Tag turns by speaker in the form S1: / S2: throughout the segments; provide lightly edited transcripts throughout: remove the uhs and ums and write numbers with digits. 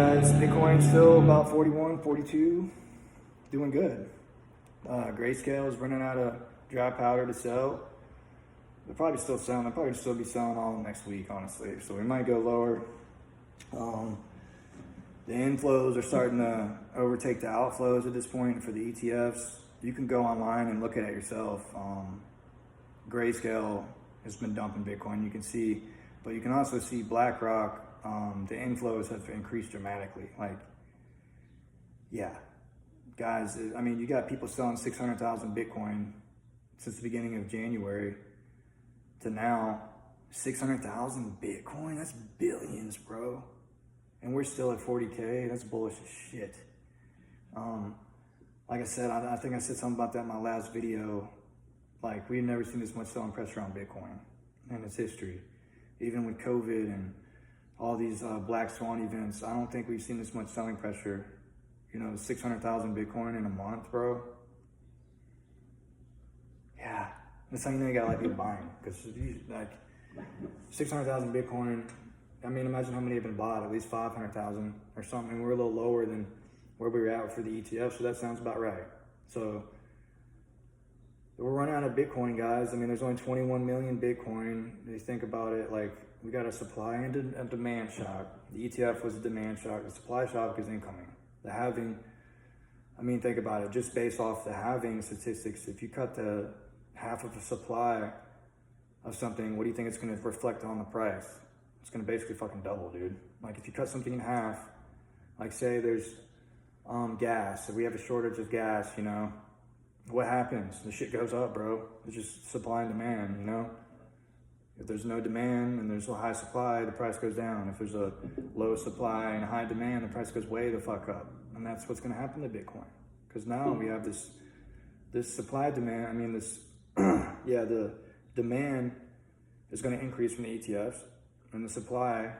S1: guys, Bitcoin's still about 41, 42, doing good. Grayscale is running out of dry powder to sell. They're probably still selling. They'll probably still be selling all next week, honestly. So we might go lower. The inflows are starting to overtake the outflows at this point for the ETFs. You can go online and look at it yourself. Grayscale has been dumping Bitcoin, you can see, but you can also see BlackRock. The inflows have increased dramatically. Like, yeah, guys, I mean, you got people selling 600,000 Bitcoin since the beginning of January to now 600,000 Bitcoin. That's billions, bro. And we're still at 40K. That's bullish as shit. Like I said, I think I said something about that in my last video. Like, we've never seen this much selling pressure on Bitcoin in its history. Even with COVID and all these black swan events, I don't think we've seen this much selling pressure. You know, 600,000 Bitcoin in a month, bro. Yeah, that's how you know you got a lot of people buying. Because like 600,000 Bitcoin, I mean, imagine how many have been bought, at least 500,000 or something. We're a little lower than where we were at for the ETF, so that sounds about right. So we're running out of Bitcoin, guys. I mean, there's only 21 million Bitcoin. If you think about it, like, we got a supply and a demand shock. The ETF was a demand shock. The supply shock is incoming. The halving, I mean, think about it. Just based off the halving statistics, if you cut the half of the supply of something, what do you think it's going to reflect on the price? It's going to basically fucking double, dude. Like, if you cut something in half, like say there's gas, if we have a shortage of gas, you know, what happens? The shit goes up, bro. It's just supply and demand, you know? If there's no demand and there's a high supply, the price goes down. If there's a low supply and a high demand, the price goes way the fuck up. And that's what's gonna happen to Bitcoin. Because now we have this supply demand, I mean this, yeah, the demand is gonna increase from the ETFs, and the supply,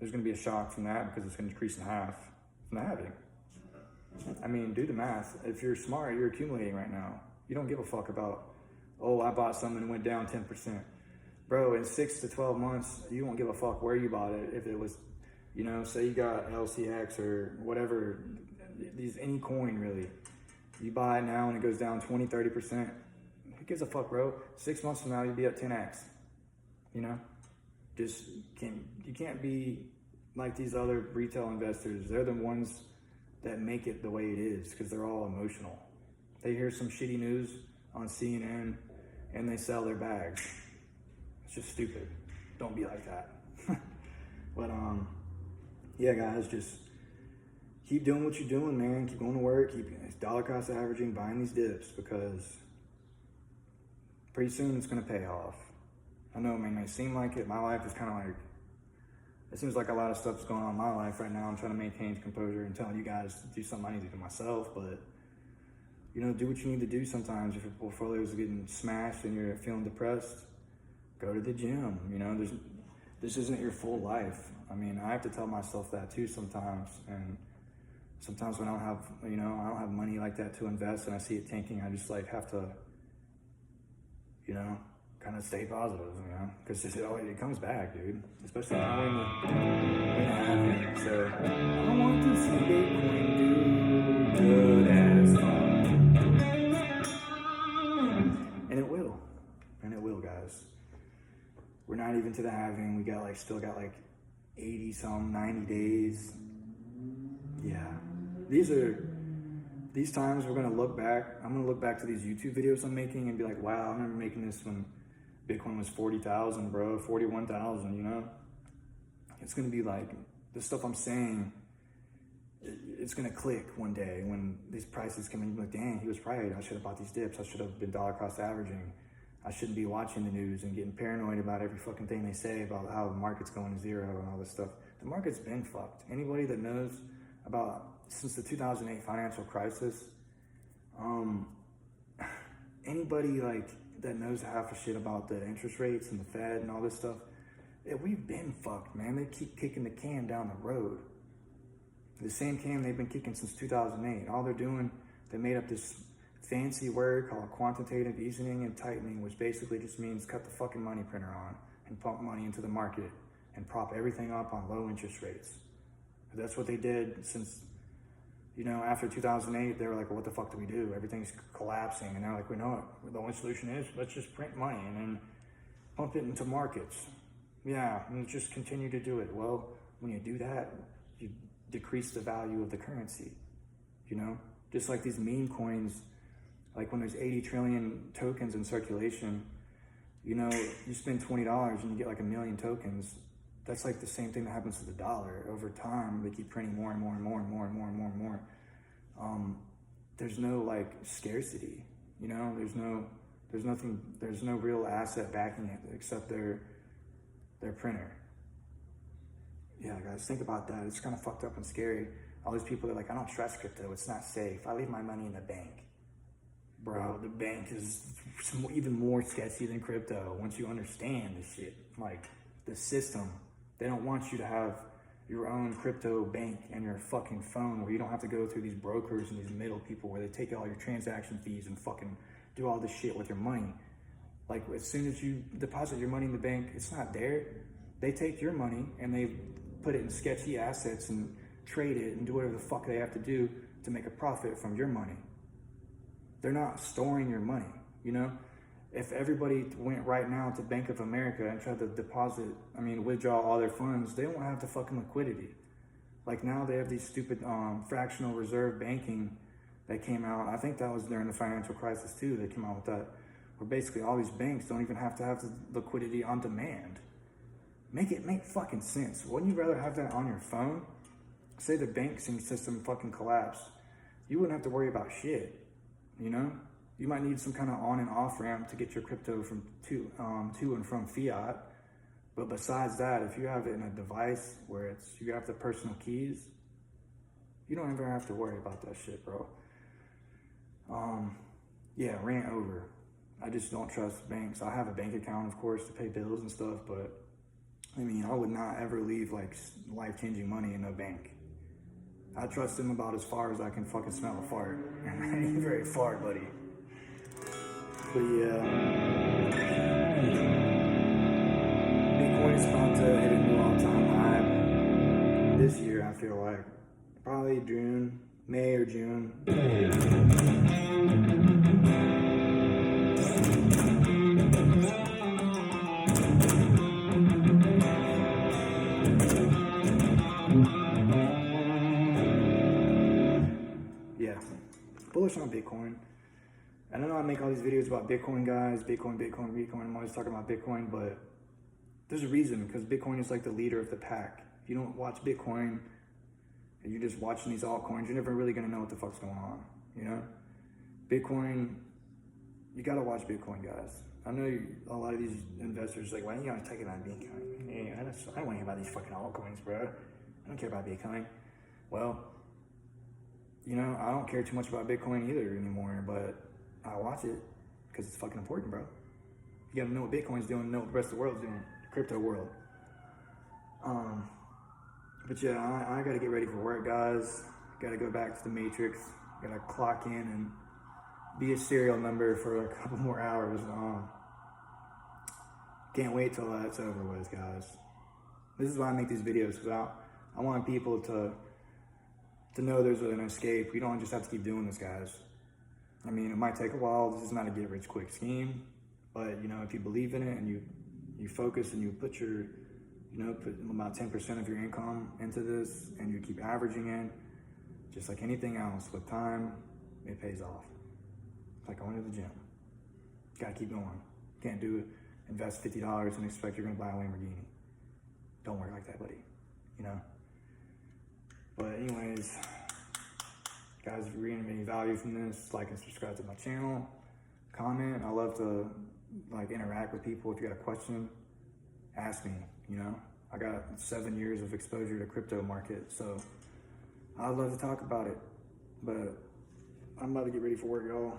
S1: there's gonna be a shock from that because it's gonna decrease in half from the halving. I mean, do the math. If you're smart, you're accumulating right now. You don't give a fuck about, oh, I bought something and it went down 10%. Bro, in 6 to 12 months, you won't give a fuck where you bought it. If it was, you know, say you got LCX or whatever, any coin really. You buy it now and it goes down 20, 30%. Who gives a fuck, bro? 6 months from now, you'll be up 10x. You know? You can't be like these other retail investors. They're the ones that make it the way it is because they're all emotional. They hear some shitty news on CNN and they sell their bags. It's just stupid. Don't be like that. But yeah, guys, just keep doing what you're doing, man. Keep going to work. Keep dollar cost averaging, buying these dips, because pretty soon it's gonna pay off. I know it may seem like it. My life is kind of like, it seems like a lot of stuff's going on in my life right now. I'm trying to maintain composure and telling you guys to do something I need to do myself, but you know, do what you need to do sometimes. If your portfolio is getting smashed and you're feeling depressed, go to the gym. You know, this isn't your full life. I mean, I have to tell myself that too sometimes. And sometimes when I don't have, you know, I don't have money like that to invest and I see it tanking, I just like have to, you know, kind of stay positive, you know, because it comes back, dude. Especially now we're in the halving. So I want to see Bitcoin do good as fuck. And it will. And it will, guys. We're not even to the halving. We got still got 80 some, 90 days. Yeah. These times we're gonna look back. I'm gonna look back to these YouTube videos I'm making and be like, wow, I remember making this when Bitcoin was 40,000, bro, 41,000, you know? It's gonna be like, the stuff I'm saying, it's gonna click one day when these prices come in. Like, dang, he was right. I should have bought these dips. I should have been dollar cost averaging. I shouldn't be watching the news and getting paranoid about every fucking thing they say about how the market's going to zero and all this stuff. The market's been fucked. Anybody that knows about, since the 2008 financial crisis, anybody that knows half a shit about the interest rates and the Fed and all this stuff, yeah, we've been fucked, man. They keep kicking the can down the road. The same can they've been kicking since 2008. All they're doing, they made up this fancy word called quantitative easing and tightening, which basically just means cut the fucking money printer on and pump money into the market and prop everything up on low interest rates. That's what they did since, you know, after 2008, they were like, well, what the fuck do we do? Everything's collapsing. And they're like, we know it. The only solution is let's just print money and then pump it into markets. Yeah, and just continue to do it. Well, when you do that, you decrease the value of the currency, you know? Just like these meme coins, like when there's 80 trillion tokens in circulation, you know, you spend $20 and you get like 1 million tokens. That's like the same thing that happens to the dollar. Over time, they keep printing more and more and more and more and more and more and more. There's no like scarcity, you know, there's no real asset backing it except their printer. Yeah, guys, think about that. It's kind of fucked up and scary. All these people are like, I don't trust crypto. It's not safe. I leave my money in the bank. Bro, the bank is even more sketchy than crypto once you understand this shit. Like, the system. They don't want you to have your own crypto bank and your fucking phone where you don't have to go through these brokers and these middle people where they take all your transaction fees and fucking do all this shit with your money. Like, as soon as you deposit your money in the bank, it's not there. They take your money and they put it in sketchy assets and trade it and do whatever the fuck they have to do to make a profit from your money. They're not storing your money, you know? If everybody went right now to Bank of America and tried to withdraw all their funds, they won't have the fucking liquidity. Like now they have these stupid fractional reserve banking that came out. I think that was during the financial crisis too. They came out with that, where basically all these banks don't even have to have the liquidity on demand. Make it make fucking sense. Wouldn't you rather have that on your phone? Say the banking system fucking collapsed. You wouldn't have to worry about shit, you know? You might need some kind of on and off ramp to get your crypto from to and from fiat. But besides that, if you have it in a device where you have the personal keys, you don't ever have to worry about that shit, bro. Yeah, rant over. I just don't trust banks. I have a bank account, of course, to pay bills and stuff, but I mean, I would not ever leave like life-changing money in a bank. I trust them about as far as I can fucking smell a fart. And I ain't very far, buddy. But yeah, Bitcoin is about to hit a new all-time high this year. I feel like probably May or June. Yeah, bullish on Bitcoin. I don't know I make all these videos about Bitcoin, guys, Bitcoin. I'm always talking about Bitcoin, but there's a reason, because Bitcoin is like the leader of the pack. If you don't watch Bitcoin and you're just watching these altcoins, you're never really gonna know what the fuck's going on, you know? Bitcoin, you gotta watch Bitcoin, guys. I know a lot of these investors are like, why don't you gotta take it on Bitcoin? Hey, I don't want to hear about these fucking altcoins, bro. I don't care about Bitcoin. Well, you know, I don't care too much about Bitcoin either anymore, but I watch it because it's fucking important, bro. You gotta know what Bitcoin's doing, know what the rest of the world's doing, the crypto world. But yeah, I gotta get ready for work, guys. Gotta go back to the Matrix. Gotta clock in and be a serial number for a couple more hours. Can't wait till that's over with, guys. This is why I make these videos, because I want people to know there's an escape. We don't just have to keep doing this, guys. I mean, it might take a while. This is not a get-rich-quick scheme, but you know, if you believe in it and you focus and you put about 10% of your income into this and you keep averaging it, just like anything else, with time, it pays off. It's like going to the gym. Gotta keep going. Can't invest $50 and expect you're gonna buy a Lamborghini. Don't work like that, buddy, you know? But anyways, guys, if you're getting any value from this, like and subscribe to my channel, comment. I love to like interact with people. If you got a question, ask me, you know. I got 7 years of exposure to crypto market, so I'd love to talk about it. But I'm about to get ready for work, y'all.